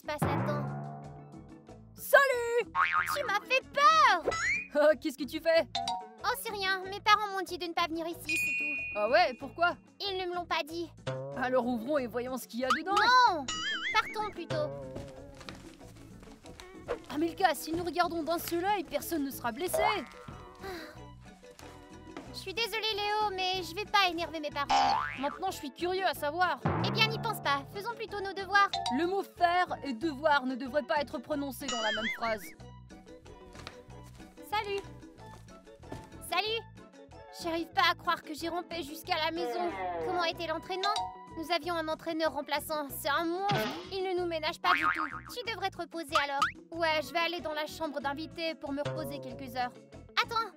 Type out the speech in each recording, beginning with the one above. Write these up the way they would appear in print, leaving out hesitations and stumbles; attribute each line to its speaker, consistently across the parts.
Speaker 1: se passe là-dedans?
Speaker 2: Salut!
Speaker 1: Tu m'as fait peur!
Speaker 2: Ah, qu'est-ce que tu fais?
Speaker 1: Oh, c'est rien, mes parents m'ont dit de ne pas venir ici, c'est tout.
Speaker 2: Ah ouais, pourquoi?
Speaker 1: Ils ne me l'ont pas dit.
Speaker 2: Alors ouvrons et voyons ce qu'il y a dedans.
Speaker 1: Non! Partons plutôt.
Speaker 2: Amelka, si nous regardons dans ce œil, personne ne sera blessé.
Speaker 1: Je suis désolée Léo, mais je vais pas énerver mes parents.
Speaker 2: Maintenant, je suis curieux à savoir.
Speaker 1: Eh bien, n'y pense pas, faisons plutôt nos devoirs.
Speaker 2: Le mot faire et devoir ne devraient pas être prononcés dans la même phrase.
Speaker 1: Salut! Salut! J'arrive pas à croire que j'ai rampé jusqu'à la maison. Comment était l'entraînement? Nous avions un entraîneur remplaçant, c'est un monstre. Il ne nous ménage pas du tout. Tu devrais te reposer alors. Ouais, je vais aller dans la chambre d'invité pour me reposer quelques heures. Attends!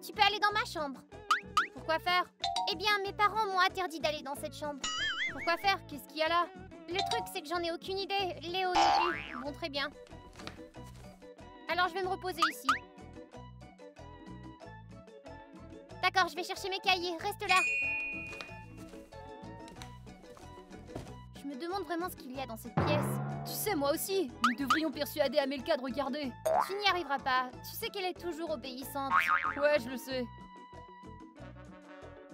Speaker 1: Tu peux aller dans ma chambre. Pourquoi faire? Eh bien, mes parents m'ont interdit d'aller dans cette chambre.
Speaker 2: Pourquoi faire? Qu'est-ce qu'il y a là?
Speaker 1: Le truc, c'est que j'en ai aucune idée. Léo non plus. Bon, très bien. Alors, je vais me reposer ici. D'accord, je vais chercher mes cahiers. Reste là. Je me demande vraiment ce qu'il y a dans cette pièce.
Speaker 2: Tu sais, moi aussi, nous devrions persuader Amelka de regarder.
Speaker 1: Tu n'y arriveras pas. Tu sais qu'elle est toujours obéissante.
Speaker 2: Ouais, je le sais.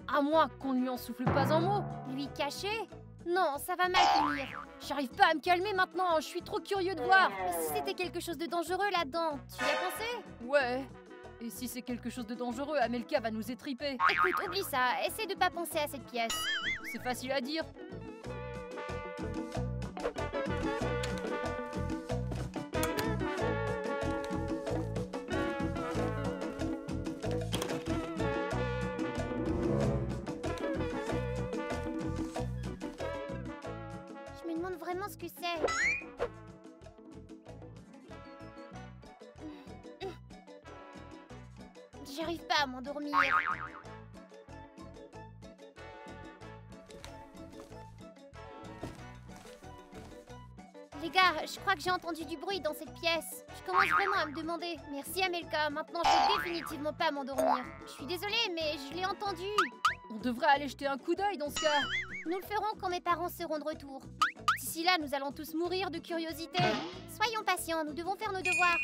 Speaker 2: À moins qu'on ne lui en souffle pas un mot.
Speaker 1: Lui cacher? Non, ça va mal finir.
Speaker 2: J'arrive pas à me calmer maintenant, je suis trop curieux de voir.
Speaker 1: Mais si c'était quelque chose de dangereux là-dedans, tu y as pensé?
Speaker 2: Ouais. Et si c'est quelque chose de dangereux, Amelka va nous étriper.
Speaker 1: Écoute, oublie ça. Essaie de pas penser à cette pièce.
Speaker 2: C'est facile à dire.
Speaker 1: Je me demande vraiment ce que c'est. J'arrive pas à m'endormir. Les gars, je crois que j'ai entendu du bruit dans cette pièce. Je commence vraiment à me demander. Merci Amelka, maintenant je vais définitivement pas m'endormir. Je suis désolée, mais je l'ai entendu.
Speaker 2: On devrait aller jeter un coup d'œil dans ce cas.
Speaker 1: Nous le ferons quand mes parents seront de retour.
Speaker 2: D'ici là, nous allons tous mourir de curiosité.
Speaker 1: Soyons patients, nous devons faire nos devoirs.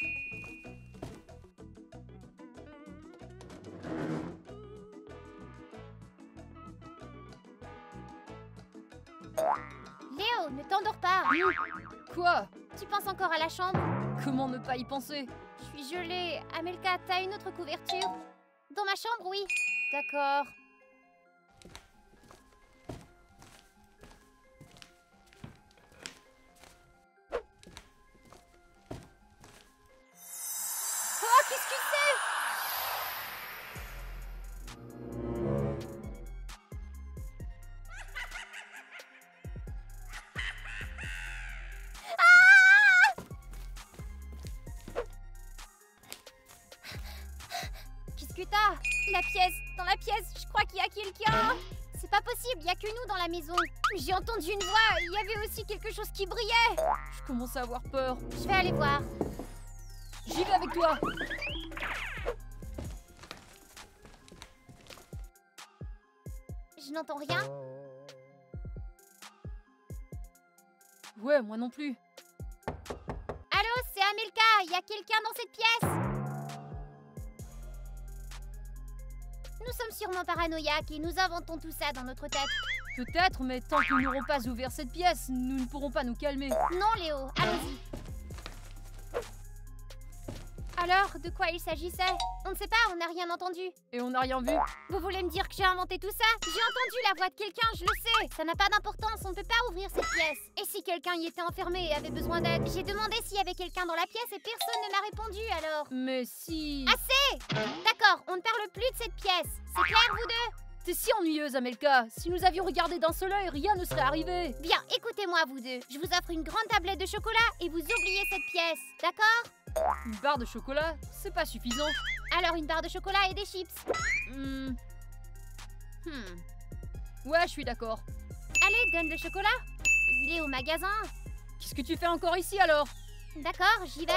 Speaker 1: Léo, ne t'endors pas.
Speaker 2: Quoi?
Speaker 1: Tu penses encore à la chambre?
Speaker 2: Comment ne pas y penser?
Speaker 1: Je suis gelée. Amelka, t'as une autre couverture? Dans ma chambre, oui.
Speaker 2: D'accord.
Speaker 1: Oh, qu'est-ce que c'est? Qu'est-ce que t'as? La pièce, dans la pièce, je crois qu'il y a quelqu'un. C'est pas possible, il y a que nous dans la maison. J'ai entendu une voix, il y avait aussi quelque chose qui brillait.
Speaker 2: Je commence à avoir peur.
Speaker 1: Je vais aller voir.
Speaker 2: J'y vais avec toi.
Speaker 1: Je n'entends rien.
Speaker 2: Ouais, moi non plus.
Speaker 1: Allô, c'est Amelka, il y a quelqu'un dans cette pièce? Nous sommes sûrement paranoïaques et nous inventons tout ça dans notre tête.
Speaker 2: Peut-être, mais tant qu'ils n'auront pas ouvert cette pièce, nous ne pourrons pas nous calmer.
Speaker 1: Non, Léo, allons-y. Alors, de quoi il s'agissait? On ne sait pas, on n'a rien entendu.
Speaker 2: Et on n'a rien vu.
Speaker 1: Vous voulez me dire que j'ai inventé tout ça? J'ai entendu la voix de quelqu'un, je le sais. Ça n'a pas d'importance, on ne peut pas ouvrir cette pièce. Et si quelqu'un y était enfermé et avait besoin d'aide? J'ai demandé s'il y avait quelqu'un dans la pièce et personne ne m'a répondu alors.
Speaker 2: Mais si...
Speaker 1: Assez! D'accord, on ne parle plus de cette pièce. C'est clair, vous deux?
Speaker 2: T'es si ennuyeuse, Amelka. Si nous avions regardé d'un seul œil, rien ne serait arrivé.
Speaker 1: Bien, écoutez-moi, vous deux. Je vous offre une grande tablette de chocolat et vous oubliez cette pièce, d'accord?
Speaker 2: Une barre de chocolat, c'est pas suffisant.
Speaker 1: Alors une barre de chocolat et des chips.
Speaker 2: Ouais, je suis d'accord.
Speaker 1: Allez, donne le chocolat. Il est au magasin.
Speaker 2: Qu'est-ce que tu fais encore ici alors?
Speaker 1: D'accord, j'y vais.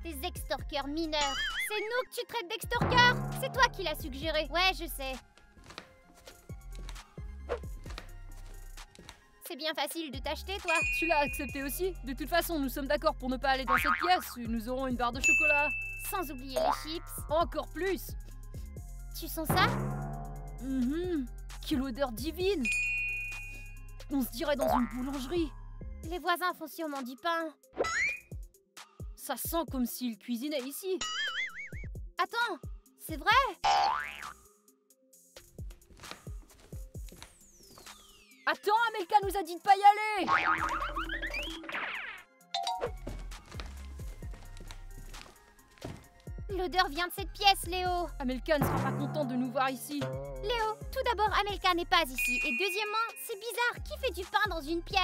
Speaker 1: Des extorqueurs mineurs. C'est nous que tu traites d'extorqueurs. C'est toi qui l'as suggéré. Ouais, je sais. C'est bien facile de t'acheter, toi.
Speaker 2: Tu l'as accepté aussi? De toute façon, nous sommes d'accord pour ne pas aller dans cette pièce. Nous aurons une barre de chocolat.
Speaker 1: Sans oublier les chips.
Speaker 2: Encore plus.
Speaker 1: Tu sens ça?
Speaker 2: Quelle odeur divine. On se dirait dans une boulangerie.
Speaker 1: Les voisins font sûrement du pain.
Speaker 2: Ça sent comme s'ils cuisinaient ici.
Speaker 1: Attends, c'est vrai?
Speaker 2: Attends, Amelka nous a dit de pas y aller.
Speaker 1: L'odeur vient de cette pièce, Léo.
Speaker 2: Amelka ne sera pas contente de nous voir ici.
Speaker 1: Léo, tout d'abord, Amelka n'est pas ici. Et deuxièmement, c'est bizarre. Qui fait du pain dans une pièce?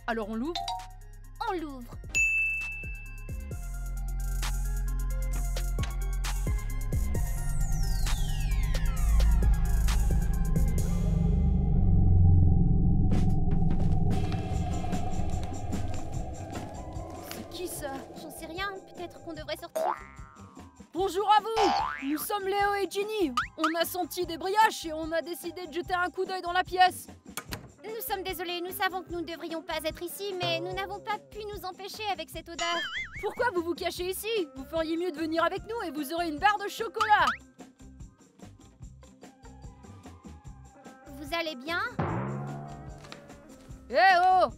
Speaker 2: Alors on l'ouvre?
Speaker 1: On l'ouvre.
Speaker 2: C'est qui ça?
Speaker 1: J'en sais rien. Peut-être qu'on devrait sortir.
Speaker 2: Bonjour à vous. Nous sommes Léo et Ginny. On a senti des brioches et on a décidé de jeter un coup d'œil dans la pièce.
Speaker 1: Nous sommes désolés, nous savons que nous ne devrions pas être ici, mais nous n'avons pas pu nous empêcher avec cette odeur.
Speaker 2: Pourquoi vous vous cachez ici? Vous feriez mieux de venir avec nous et vous aurez une barre de chocolat.
Speaker 1: Vous allez bien?
Speaker 2: Eh oh!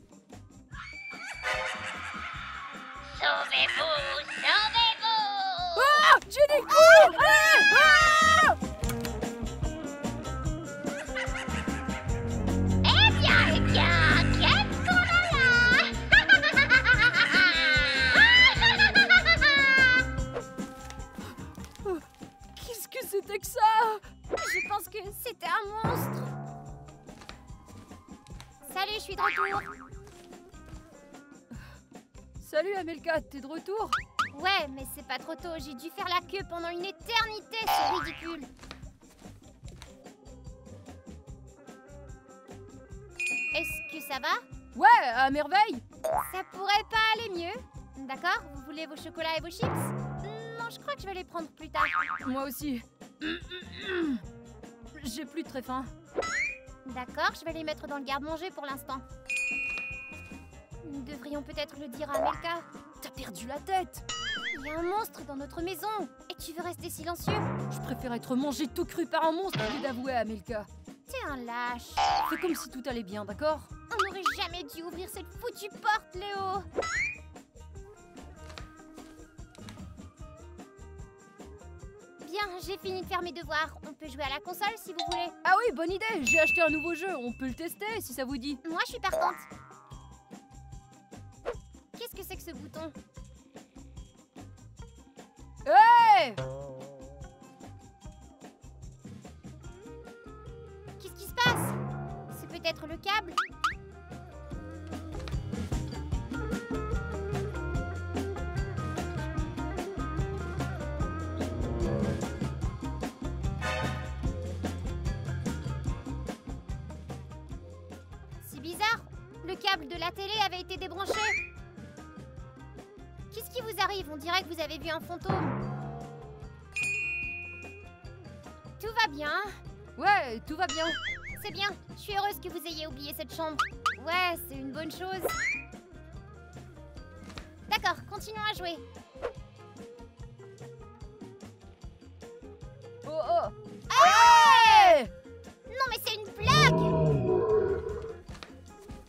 Speaker 1: Sauvez-vous! Sauvez-vous!
Speaker 2: Ah! Ginny, cours! Ah!
Speaker 1: Qu'est-ce qu'on a là?
Speaker 2: Qu'est-ce que c'était que ça?
Speaker 1: Je pense que c'était un monstre. Salut, je suis de retour.
Speaker 2: Salut Amelka, t'es de retour?
Speaker 1: Ouais, mais c'est pas trop tôt. J'ai dû faire la queue pendant une éternité, c'est ridicule. Est-ce que ça va?
Speaker 2: Ouais, à merveille.
Speaker 1: Ça pourrait pas aller mieux. D'accord? Vous voulez vos chocolats et vos chips? Non, je crois que je vais les prendre plus tard.
Speaker 2: Moi aussi. J'ai plus très faim.
Speaker 1: D'accord, je vais les mettre dans le garde-manger pour l'instant. Nous devrions peut-être le dire à Amelka.
Speaker 2: T'as perdu la tête.
Speaker 1: Il y a un monstre dans notre maison. Et tu veux rester silencieux?
Speaker 2: Je préfère être mangé tout cru par un monstre que d'avouer à Amelka.
Speaker 1: T'es un lâche.
Speaker 2: Fais comme si tout allait bien, d'accord?
Speaker 1: On n'aurait jamais dû ouvrir cette foutue porte, Léo. Bien, j'ai fini de faire mes devoirs. On peut jouer à la console si vous voulez.
Speaker 2: Ah oui, bonne idée. J'ai acheté un nouveau jeu. On peut le tester si ça vous dit.
Speaker 1: Moi, je suis partante. Qu'est-ce que c'est que ce bouton?
Speaker 2: Hey!
Speaker 1: Qu'est-ce qui se passe? C'est peut-être le câble? C'est bizarre. Le câble de la télé avait été débranché. Qu'est-ce qui vous arrive? On dirait que vous avez vu un fantôme. Tout va bien.
Speaker 2: Ouais, tout va bien.
Speaker 1: C'est bien. Je suis heureuse que vous ayez oublié cette chambre. Ouais, c'est une bonne chose. D'accord, continuons à jouer.
Speaker 2: Oh oh!
Speaker 1: Hey! Non mais c'est une blague!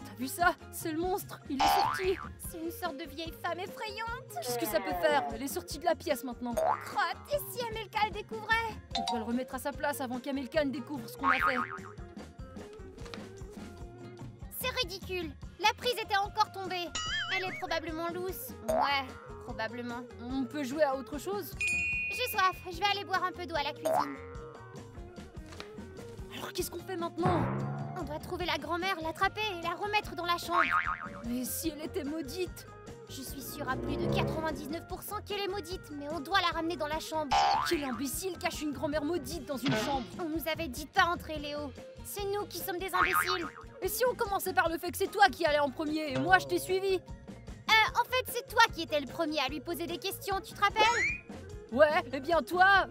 Speaker 2: T'as vu ça? C'est le monstre. Il est sorti.
Speaker 1: C'est une sorte de vieille femme effrayante.
Speaker 2: Qu'est-ce que ça peut faire? Elle est sortie de la pièce maintenant.
Speaker 1: Crotte, et si Amelka le découvrait?
Speaker 2: On doit le remettre à sa place avant qu'Amelka ne découvre ce qu'on a fait.
Speaker 1: C'est ridicule. La prise était encore tombée. Elle est probablement lousse. Ouais, probablement.
Speaker 2: On peut jouer à autre chose?
Speaker 1: J'ai soif. Je vais aller boire un peu d'eau à la cuisine.
Speaker 2: Alors qu'est-ce qu'on fait maintenant?
Speaker 1: On doit trouver la grand-mère, l'attraper et la remettre dans la chambre.
Speaker 2: Mais si elle était maudite?
Speaker 1: Je suis sûre à plus de 99% qu'elle est maudite, mais on doit la ramener dans la chambre.
Speaker 2: Quel imbécile cache une grand-mère maudite dans une chambre?
Speaker 1: On nous avait dit de pas entrer, Léo. C'est nous qui sommes des imbéciles.
Speaker 2: Et si on commençait par le fait que c'est toi qui allais en premier et moi je t'ai suivi?
Speaker 1: En fait, c'est toi qui étais le premier à lui poser des questions, tu te rappelles?
Speaker 2: Ouais, eh bien toi...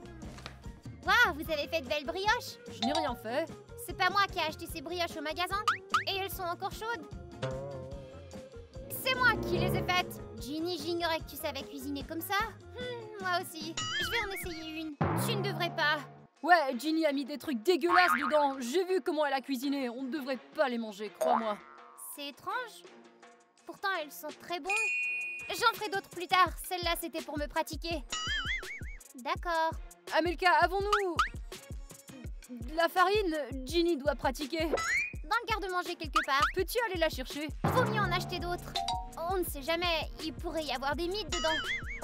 Speaker 1: Waouh, vous avez fait de belles brioches.
Speaker 2: Je n'ai rien fait.
Speaker 1: C'est pas moi qui ai acheté ces brioches au magasin. Et elles sont encore chaudes. C'est moi qui les ai faites. Ginny, j'ignorais que tu savais cuisiner comme ça. Moi aussi. Je vais en essayer une. Tu ne devrais pas.
Speaker 2: Ouais, Ginny a mis des trucs dégueulasses dedans. J'ai vu comment elle a cuisiné. On ne devrait pas les manger, crois-moi.
Speaker 1: C'est étrange. Pourtant, elles sont très bonnes. J'en ferai d'autres plus tard. Celle-là, c'était pour me pratiquer. D'accord.
Speaker 2: Amelka, avons-nous de la farine? Ginny doit pratiquer.
Speaker 1: Dans le garde-manger quelque part.
Speaker 2: Peux-tu aller la chercher?
Speaker 1: Vaut mieux en acheter d'autres. On ne sait jamais, il pourrait y avoir des mythes dedans.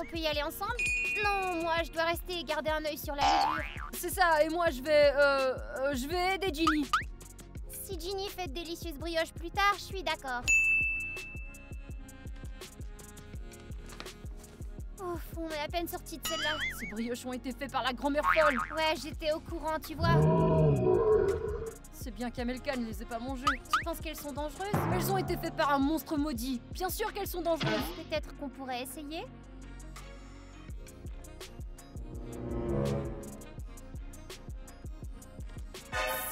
Speaker 1: On peut y aller ensemble? Non, moi je dois rester et garder un œil sur la mesure.
Speaker 2: C'est ça, et moi je vais aider Ginny.
Speaker 1: Si Ginny fait de délicieuses brioches plus tard, je suis d'accord. Ouf, on est à peine sorti de celle-là.
Speaker 2: Ces brioches ont été faites par la grand-mère folle.
Speaker 1: Ouais, j'étais au courant, tu vois.
Speaker 2: C'est bien qu'Amelka ne les ait pas mangées.
Speaker 1: Tu penses qu'elles sont dangereuses?
Speaker 2: Elles ont été faites par un monstre maudit. Bien sûr qu'elles sont dangereuses.
Speaker 1: Peut-être qu'on pourrait essayer?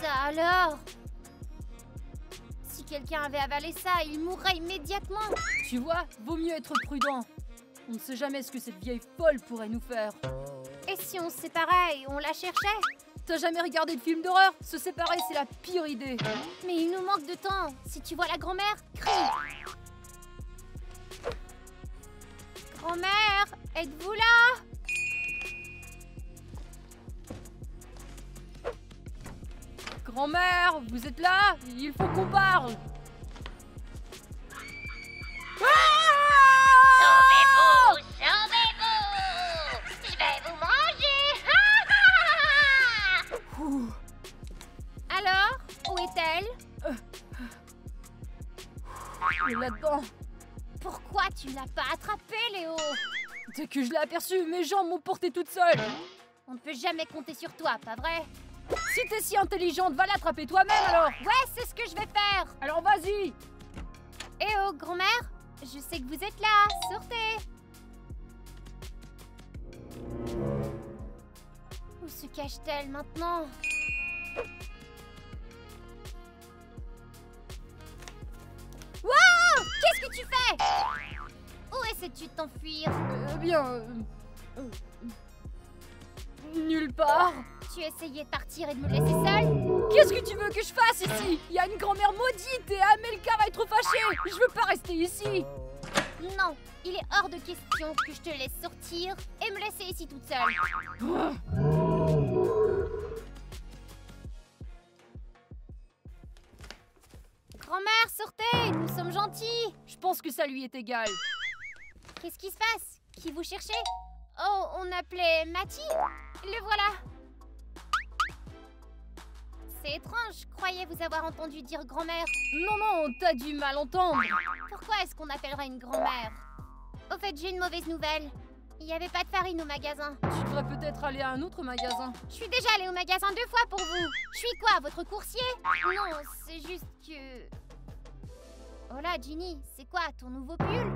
Speaker 1: Ça alors? Si quelqu'un avait avalé ça, il mourrait immédiatement.
Speaker 2: Tu vois, vaut mieux être prudent. On ne sait jamais ce que cette vieille folle pourrait nous faire.
Speaker 1: Et si on se séparait et on la cherchait?
Speaker 2: T'as jamais regardé de film d'horreur? Se séparer, c'est la pire idée.
Speaker 1: Mais il nous manque de temps. Si tu vois la grand-mère, crie. Grand-mère, êtes-vous là?
Speaker 2: Grand-mère, vous êtes là? Il faut qu'on parle.
Speaker 1: Sauvez-vous! Sauvez-vous! Je vais vous manger! Alors, où est-elle?
Speaker 2: Elle est là-dedans.
Speaker 1: Pourquoi tu ne l'as pas attrapée, Léo?
Speaker 2: Dès que je l'ai aperçue, mes jambes m'ont portée toute seule.
Speaker 1: On ne peut jamais compter sur toi, pas vrai?
Speaker 2: Si t'es si intelligente, va l'attraper toi-même alors.
Speaker 1: Ouais, c'est ce que je vais faire.
Speaker 2: Alors vas-y.
Speaker 1: Eh oh, grand-mère, je sais que vous êtes là. Sortez. Où se cache-t-elle maintenant? Wow! Qu'est-ce que tu fais? Où essaies-tu de t'enfuir?
Speaker 2: Nulle part.
Speaker 1: Tu essayais de partir et de me laisser seule?
Speaker 2: Qu'est-ce que tu veux que je fasse ici? Il y a une grand-mère maudite et Amelka va être fâchée. Je veux pas rester ici.
Speaker 1: Non, il est hors de question que je te laisse sortir et me laisser ici toute seule. Grand-mère, sortez! Nous sommes gentils!
Speaker 2: Je pense que ça lui est égal.
Speaker 1: Qu'est-ce qui se passe? Qui vous cherchez? Oh, on appelait Matty? Le voilà! C'est étrange, je croyais vous avoir entendu dire grand-mère.
Speaker 2: Non, t'as dû mal entendre.
Speaker 1: Pourquoi est-ce qu'on appellerait une grand-mère? Au fait, j'ai une mauvaise nouvelle. Il n'y avait pas de farine au magasin.
Speaker 2: Tu devrais peut-être aller à un autre magasin.
Speaker 1: Je suis déjà allée au magasin 2 fois pour vous. Je suis quoi, votre coursier? Non, c'est juste que... Oh là, Ginny, c'est quoi, ton nouveau pull?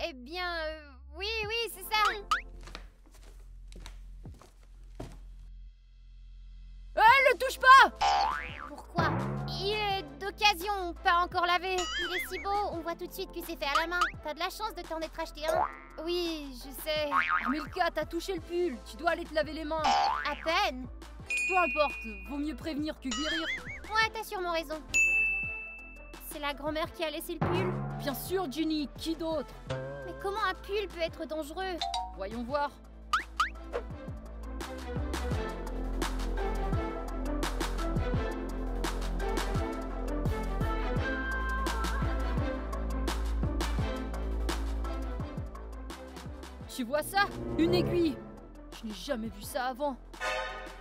Speaker 1: Eh bien, oui, c'est ça.
Speaker 2: Le touche pas!
Speaker 1: Pourquoi? Il est d'occasion, pas encore lavé. Il est si beau, on voit tout de suite que c'est fait à la main. T'as de la chance de t'en être acheté un. Oui, je sais.
Speaker 2: Amelka, t'as touché le pull. Tu dois aller te laver les mains.
Speaker 1: À peine.
Speaker 2: Peu importe, vaut mieux prévenir que guérir.
Speaker 1: Ouais, t'as sûrement raison. C'est la grand-mère qui a laissé le pull?
Speaker 2: Bien sûr, Ginny, qui d'autre?
Speaker 1: Mais comment un pull peut être dangereux?
Speaker 2: Voyons voir. Tu vois ça? Une aiguille. Je n'ai jamais vu ça avant.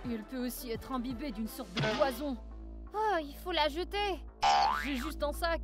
Speaker 2: Et elle peut aussi être imbibée d'une sorte de poison.
Speaker 1: Oh, il faut la jeter.
Speaker 2: J'ai juste un sac.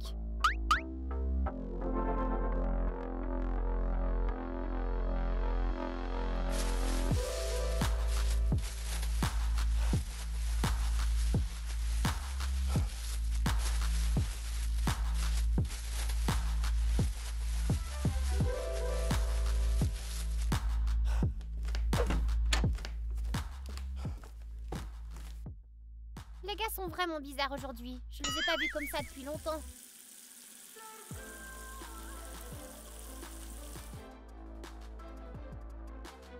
Speaker 1: Les gars sont vraiment bizarres aujourd'hui. Je les ai pas vus comme ça depuis longtemps.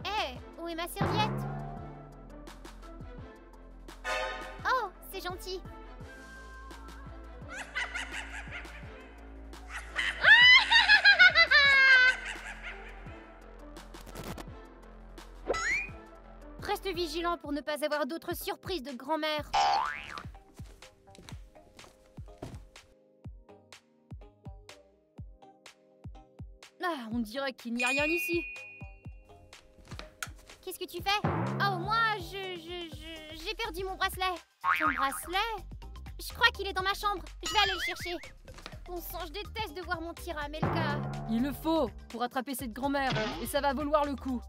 Speaker 1: Hé, où est ma serviette? Oh, c'est gentil. Reste vigilant pour ne pas avoir d'autres surprises de grand-mère.
Speaker 2: Ah, on dirait qu'il n'y a rien ici.
Speaker 1: Qu'est-ce que tu fais? Oh, moi, j'ai perdu mon bracelet. Ton bracelet? Je crois qu'il est dans ma chambre. Je vais aller le chercher. Bon sang, je déteste de voir mentir à Amelka.
Speaker 2: Il le faut pour attraper cette grand-mère et ça va valoir le coup.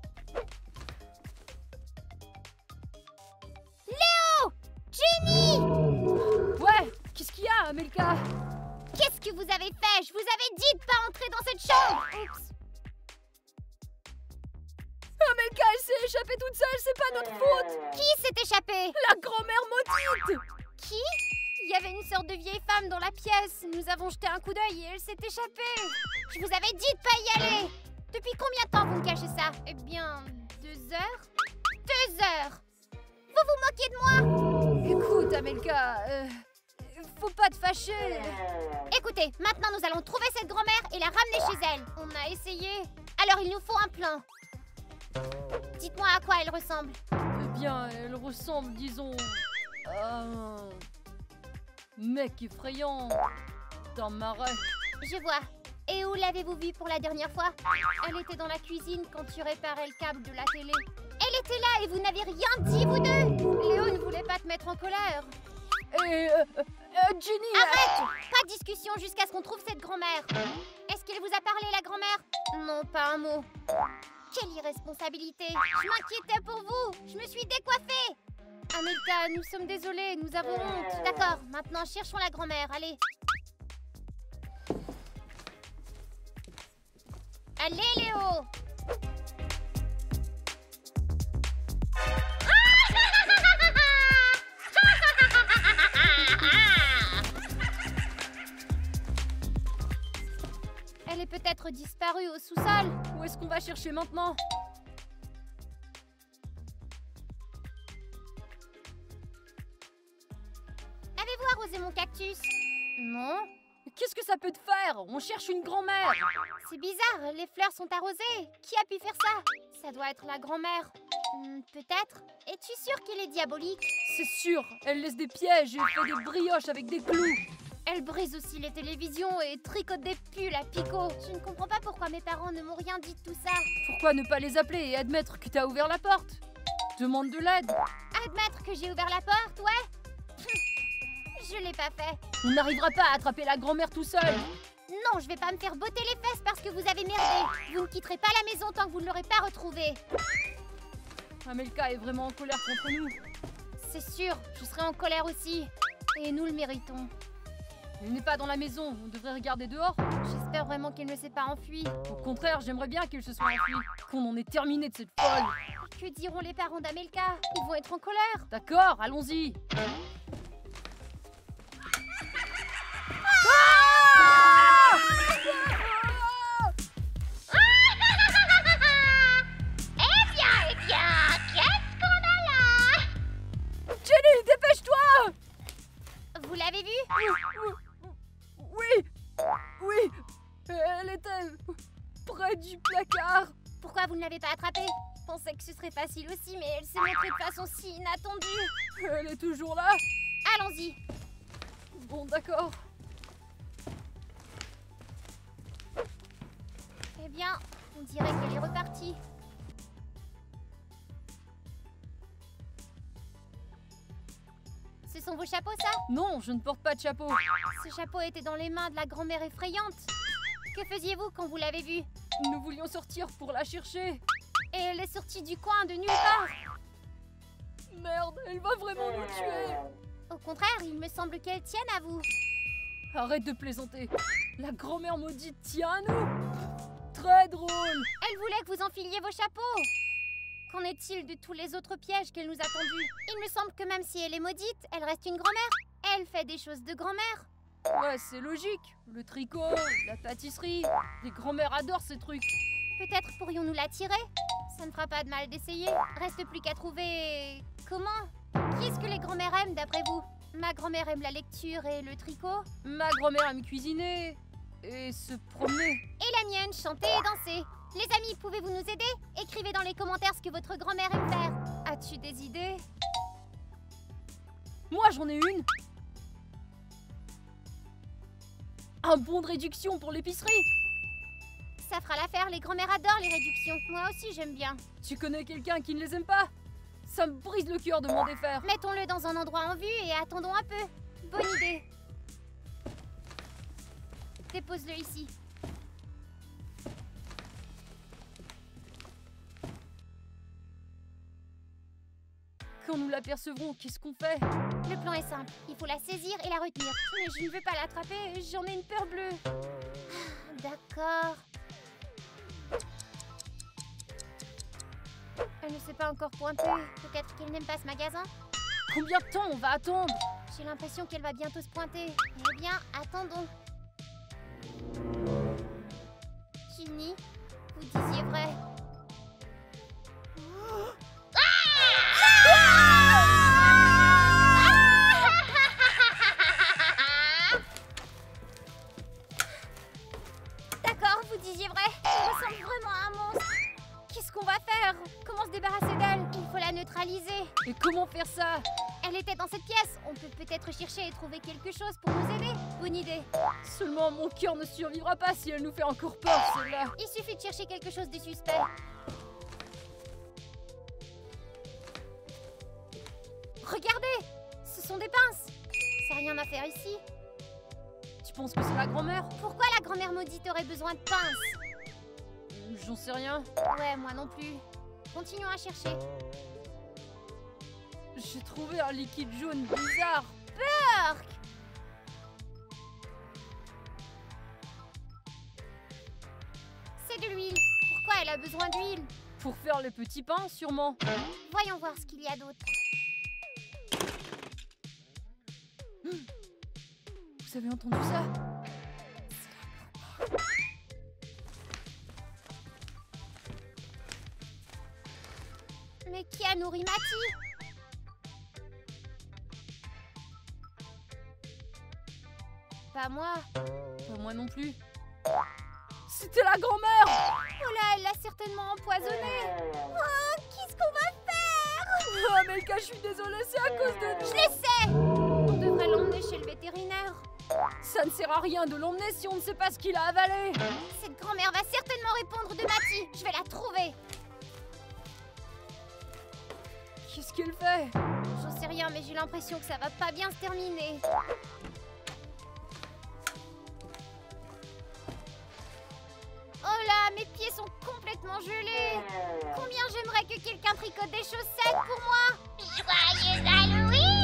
Speaker 1: Léo! Jenny!
Speaker 2: Ouais, qu'est-ce qu'il y a, Amelka?
Speaker 1: Qu'est-ce que vous avez fait? Je vous avais dit de pas entrer dans cette chambre! Oups.
Speaker 2: Amelka, elle s'est échappée toute seule, c'est pas notre faute!
Speaker 1: Qui s'est échappé?
Speaker 2: La grand-mère maudite!
Speaker 1: Qui? Il y avait une sorte de vieille femme dans la pièce. Nous avons jeté un coup d'œil et elle s'est échappée. Je vous avais dit de pas y aller. Depuis combien de temps vous me cachez ça? Eh bien, 2 heures? 2 heures! Vous vous moquez de moi?
Speaker 2: Écoute, Amelka, faut pas te fâcher.
Speaker 1: Écoutez, maintenant nous allons trouver cette grand-mère et la ramener chez elle. On a essayé. Alors il nous faut un plan. Dites-moi à quoi elle ressemble.
Speaker 2: Eh bien, elle ressemble, disons, à un mec effrayant d'un marais.
Speaker 1: Je vois. Et où l'avez-vous vue pour la dernière fois? Elle était dans la cuisine quand tu réparais le câble de la télé. Elle était là et vous n'avez rien dit, vous deux! Léo ne voulait pas te mettre en colère.
Speaker 2: Et Jenny...
Speaker 1: Arrête! Pas de discussion jusqu'à ce qu'on trouve cette grand-mère. Est-ce qu'elle vous a parlé, la grand-mère? Non, pas un mot. Quelle irresponsabilité! Je m'inquiétais pour vous! Je me suis décoiffée! Amelka, nous sommes désolés, nous avons honte. D'accord, maintenant cherchons la grand-mère, allez. Allez, Léo! Elle est peut-être disparue au sous-sol.
Speaker 2: Où est-ce qu'on va chercher maintenant?
Speaker 1: Avez-vous arrosé mon cactus? Non.
Speaker 2: Qu'est-ce que ça peut te faire? On cherche une grand-mère.
Speaker 1: C'est bizarre, les fleurs sont arrosées. Qui a pu faire ça? Ça doit être la grand-mère. Peut-être. Es-tu sûre qu'il est diabolique?
Speaker 2: C'est sûr, elle laisse des pièges et fait des brioches avec des clous.
Speaker 1: Elle brise aussi les télévisions et tricote des pulls à picot. Je ne comprends pas pourquoi mes parents ne m'ont rien dit de tout ça.
Speaker 2: Pourquoi ne pas les appeler et admettre que t'as ouvert la porte? Demande de l'aide.
Speaker 1: Admettre que j'ai ouvert la porte, ouais? Je l'ai pas fait.
Speaker 2: On n'arrivera pas à attraper la grand-mère tout seul.
Speaker 1: Non, je vais pas me faire botter les fesses parce que vous avez merdé. Vous ne quitterez pas la maison tant que vous ne l'aurez pas retrouvée.
Speaker 2: Amelka est vraiment en colère contre nous.
Speaker 1: C'est sûr, je serai en colère aussi. Et nous le méritons.
Speaker 2: Elle n'est pas dans la maison, on devrait regarder dehors.
Speaker 1: J'espère vraiment qu'elle ne s'est pas enfuie.
Speaker 2: Au contraire, j'aimerais bien qu'elle se soit enfuie. Qu'on en ait terminé de cette folle.
Speaker 1: Que diront les parents d'Amelka? Ils vont être en colère.
Speaker 2: D'accord, allons-y.
Speaker 1: Eh bien, qu'est-ce qu'on a là?
Speaker 2: Jenny, dépêche-toi!
Speaker 1: Vous l'avez vue?
Speaker 2: Oui, elle était près du placard.
Speaker 1: Pourquoi vous ne l'avez pas attrapée? Je pensais que ce serait facile aussi, mais elle s'est montrée de façon si inattendue.
Speaker 2: Elle est toujours là.
Speaker 1: Allons-y.
Speaker 2: Bon, d'accord.
Speaker 1: Eh bien, on dirait qu'elle est repartie. Ce sont vos chapeaux, ça?
Speaker 2: Non, je ne porte pas de chapeau.
Speaker 1: Ce chapeau était dans les mains de la grand-mère effrayante. Que faisiez-vous quand vous l'avez vue?
Speaker 2: Nous voulions sortir pour la chercher.
Speaker 1: Et elle est sortie du coin de nulle part.
Speaker 2: Merde, elle va vraiment nous tuer.
Speaker 1: Au contraire, il me semble qu'elle tienne à vous.
Speaker 2: Arrête de plaisanter. La grand-mère maudite tient à nous. Très drôle.
Speaker 1: Elle voulait que vous enfiliez vos chapeaux. Qu'en est-il de tous les autres pièges qu'elle nous a tendus? Il me semble que même si elle est maudite, elle reste une grand-mère. Elle fait des choses de grand-mère.
Speaker 2: Ouais, c'est logique. Le tricot, la pâtisserie, les grands-mères adorent ces trucs.
Speaker 1: Peut-être pourrions-nous la tirer? Ça ne fera pas de mal d'essayer. Reste plus qu'à trouver... Comment? Qui est-ce que les grand-mères aiment d'après vous? Ma grand-mère aime la lecture et le tricot.
Speaker 2: Ma grand-mère aime cuisiner et se promener.
Speaker 1: Et la mienne, chanter et danser. Les amis, pouvez-vous nous aider? Écrivez dans les commentaires ce que votre grand-mère aime faire. As-tu des idées?
Speaker 2: Moi, j'en ai une. Un bon de réduction pour l'épicerie.
Speaker 1: Ça fera l'affaire, les grand-mères adorent les réductions. Moi aussi, j'aime bien.
Speaker 2: Tu connais quelqu'un qui ne les aime pas? Ça me brise le cœur de m'en défaire.
Speaker 1: Mettons-le dans un endroit en vue et attendons un peu. Bonne idée. Dépose-le ici.
Speaker 2: Quand nous l'apercevrons, qu'est-ce qu'on fait?
Speaker 1: Le plan est simple. Il faut la saisir et la retenir. Mais je ne veux pas l'attraper, j'en ai une peur bleue. D'accord. Elle ne s'est pas encore pointée. Peut-être qu'elle n'aime pas ce magasin?
Speaker 2: Combien de temps on va attendre?
Speaker 1: J'ai l'impression qu'elle va bientôt se pointer. Eh bien, attendons. Ginny, vous disiez vrai. D'accord, vous disiez vrai. Elle ressemble vraiment à un monstre. Qu'est-ce qu'on va faire? Comment se débarrasser d'elle? Il faut la neutraliser.
Speaker 2: Et comment faire ça?
Speaker 1: Elle était dans cette pièce. On peut peut-être chercher et trouver quelque chose pour nous aider. Bonne idée.
Speaker 2: Seulement mon cœur ne survivra pas si elle nous fait encore peur, celle-là.
Speaker 1: Il suffit de chercher quelque chose de suspect. Regardez! Ce sont des pinces. Ça n'a rien à faire ici.
Speaker 2: Tu penses que c'est la grand-mère?
Speaker 1: Pourquoi la grand-mère maudite aurait besoin de pinces?
Speaker 2: J'en sais rien.
Speaker 1: Ouais, moi non plus. Continuons à chercher.
Speaker 2: J'ai trouvé un liquide jaune bizarre.
Speaker 1: Burk! C'est de l'huile. Pourquoi elle a besoin d'huile?
Speaker 2: Pour faire les petits pains, sûrement.
Speaker 1: Voyons voir ce qu'il y a d'autre.
Speaker 2: Vous avez entendu ça?
Speaker 1: Mais qui a nourri Matty? Pas moi.
Speaker 2: Pas moi non plus. C'était la grand-mère!
Speaker 1: Oh là, elle l'a certainement empoisonnée. Oh, qu'est-ce qu'on va faire?
Speaker 2: Oh, Amelka, je suis désolée, c'est à cause de nous.
Speaker 1: Je le sais! On devrait l'emmener chez le vétérinaire.
Speaker 2: Ça ne sert à rien de l'emmener si on ne sait pas ce qu'il a avalé.
Speaker 1: Cette grand-mère va certainement répondre de Matty. Je vais la trouver.
Speaker 2: Qu'est-ce qu'elle fait?
Speaker 1: J'en sais rien, mais j'ai l'impression que ça va pas bien se terminer. Oh là, mes pieds sont complètement gelés. Combien j'aimerais que quelqu'un tricote des chaussettes pour moi. Joyeux Halloween!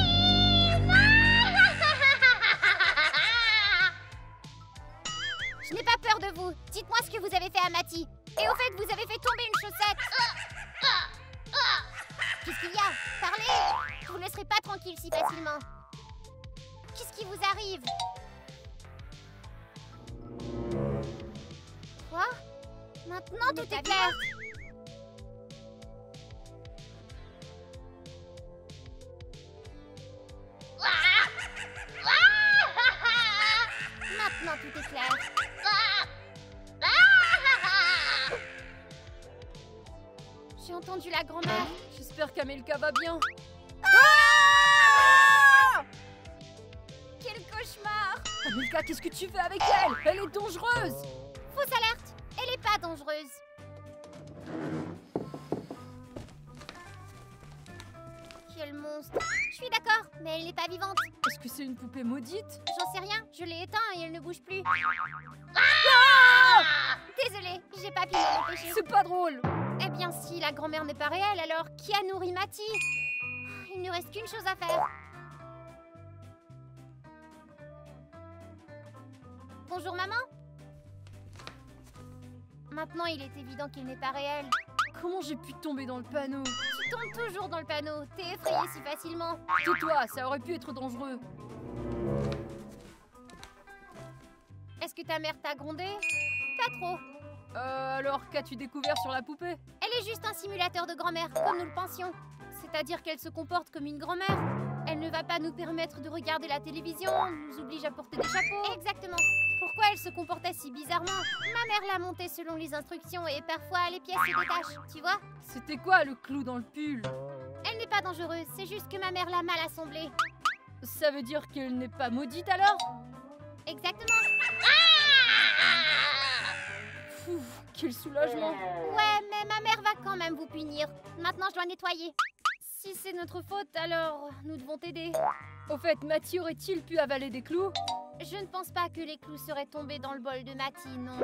Speaker 1: Je n'ai pas peur de vous. Dites-moi ce que vous avez fait à Matty. Et au fait, vous avez fait tomber une chaussette. Qu'est-ce qu'il y a? Parlez! Je vous laisserai pas tranquille si facilement. Qu'est-ce qui vous arrive? Quoi? Maintenant tout est clair. Maintenant tout est clair. J'ai entendu la grand-mère.
Speaker 2: J'espère qu'Amelka va bien.
Speaker 1: Quel cauchemar!
Speaker 2: Amelka, qu'est-ce que tu fais avec elle? Elle est dangereuse!
Speaker 1: Fausse alerte! Elle est pas dangereuse. Quel monstre! Je suis d'accord, mais elle n'est pas vivante.
Speaker 2: Est-ce que c'est une poupée maudite?
Speaker 1: J'en sais rien, je l'ai éteint et elle ne bouge plus. Désolée, j'ai pas pu m'en empêcher.
Speaker 2: C'est pas drôle!
Speaker 1: Eh bien si, la grand-mère n'est pas réelle, alors qui a nourri Matty? Il ne reste qu'une chose à faire. Bonjour maman. Maintenant il est évident qu'il n'est pas réel.
Speaker 2: Comment j'ai pu tomber dans le panneau?
Speaker 1: Tu tombes toujours dans le panneau. T'es effrayé si facilement.
Speaker 2: Tais-toi, ça aurait pu être dangereux.
Speaker 1: Est-ce que ta mère t'a grondé? Pas trop.
Speaker 2: Alors, qu'as-tu découvert sur la poupée?
Speaker 1: Elle est juste un simulateur de grand-mère, comme nous le pensions. C'est-à-dire qu'elle se comporte comme une grand-mère. Elle ne va pas nous permettre de regarder la télévision, nous oblige à porter des chapeaux. Exactement. Pourquoi elle se comportait si bizarrement? Ma mère l'a montée selon les instructions et parfois les pièces se détachent, tu vois?
Speaker 2: C'était quoi le clou dans le pull?
Speaker 1: Elle n'est pas dangereuse, c'est juste que ma mère l'a mal assemblée.
Speaker 2: Ça veut dire qu'elle n'est pas maudite alors?
Speaker 1: Exactement.
Speaker 2: Pfff, quel soulagement.
Speaker 1: Ouais, mais ma mère va quand même vous punir. Maintenant, je dois nettoyer.
Speaker 2: Si c'est notre faute, alors nous devons t'aider. Au fait, Mathy aurait-il pu avaler des clous?
Speaker 1: Je ne pense pas que les clous seraient tombés dans le bol de Mathy, non.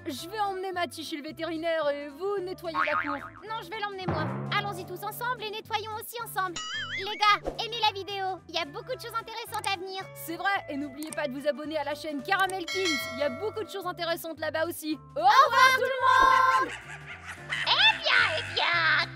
Speaker 2: Je vais emmener Mathy chez le vétérinaire et vous nettoyez la cour.
Speaker 1: Non, je vais l'emmener moi. Allons-y tous ensemble et nettoyons aussi ensemble. Les gars, aimez la vidéo. Il y a beaucoup de choses intéressantes à venir.
Speaker 2: C'est vrai, et n'oubliez pas de vous abonner à la chaîne Caramel Kings. Il y a beaucoup de choses intéressantes là-bas aussi. Au revoir tout le monde!
Speaker 1: Eh bien,